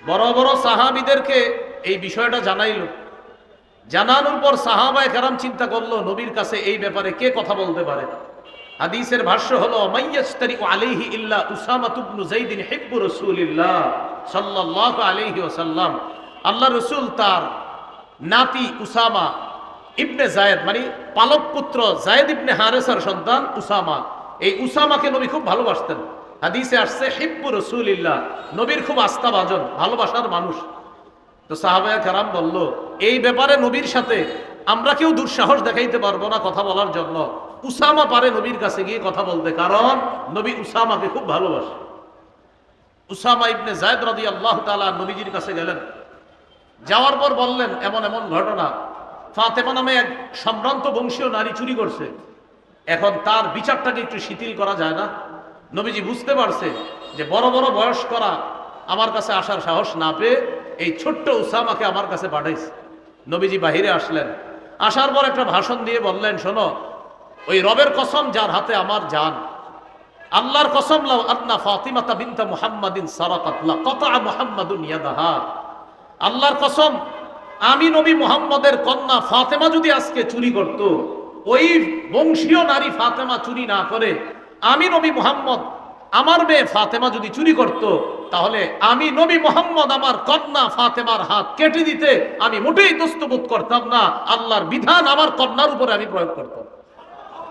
বড় বড় সাহাবীদেরকে এই বিষয়টা জানাইলো। জানানোর পর সাহাবায়ে কেরাম চিন্তা করলো নবীর কাছে এই ব্যাপারে কে কথা বলতে পারে। হাদিসের ভাষ্য হলো মাইয়াস্তারি আলাইহি ইল্লা উসামা ইবনে যায়েদ হিব্বু রাসূলিল্লাহ সাল্লাল্লাহু আলাইহি ওয়াসাল্লাম। আল্লাহ রাসূল তার নাতি উসামা ইবনে যায়েদ মানে পালক পুত্র যায়েদ ইবনে হারেসার সন্তান উসামা, এই উসামাকে নবী খুব ভালোবাসতেন। হাদিসে আসছে হিব্বু রাসূলিল্লাহ, নবীর খুব আস্থাভাজন ভালোবাসার মানুষ। তো সাহাবায়ে কেরাম বলল এই ব্যাপারে নবীর সাথে আমরা কেউ দুঃসাহস দেখাইতে পারবো না কথা বলার জন্য, উসামা পারে নবীর কাছে গিয়ে কথা বলতে, কারণ নবী উসামাকে খুব ভালোবাসে। উসামা ইবনে যায়েদ রাদিয়াল্লাহু তাআলা নবীজির কাছে গেলেন, যাওয়ার পর বললেন এমন এমন ঘটনা, ফাতেমা নামে এক সম্ভ্রান্ত বংশীয় নারী চুরি করছে, এখন তার বিচারটাকে একটু শিথিল করা যায় না? নবীজি বুঝতে পারছে যে বড় বড় বয়স্করা আমার কাছে আসার সাহস না পেয়ে এই ছোট্ট উসামাকে আমার কাছে পাঠাইছে। নবীজি বাহিরে আসলেন, আসার পর একটা ভাষণ দিয়ে বললেন, শোনো, ওই রবের কসম যার হাতে আমার জান, আল্লাহর কসম, লাউ আন্না ফাতিমাতা বিনতা মুহাম্মাদিন সারাকাত লাকাতা মুহাম্মাদুন ইয়াদাহা। আল্লাহর কসম, আমি নবী মুহাম্মদের কন্যা ফাতেমা যদি আজকে চুরি করত, ওই বংশীয় নারী ফাতেমা চুরি না করে আমি নবী মুহাম্মদ আমার মেয়ে ফাতেমা যদি চুরি করত, তাহলে আমি নবী মুহাম্মদ আমার কন্যা ফাতেমার হাত কেটে দিতে আমি মোটেই দস্তবোধ করতাম না, আল্লাহর বিধান আমার কন্যার উপরে আমি প্রয়োগ করতাম।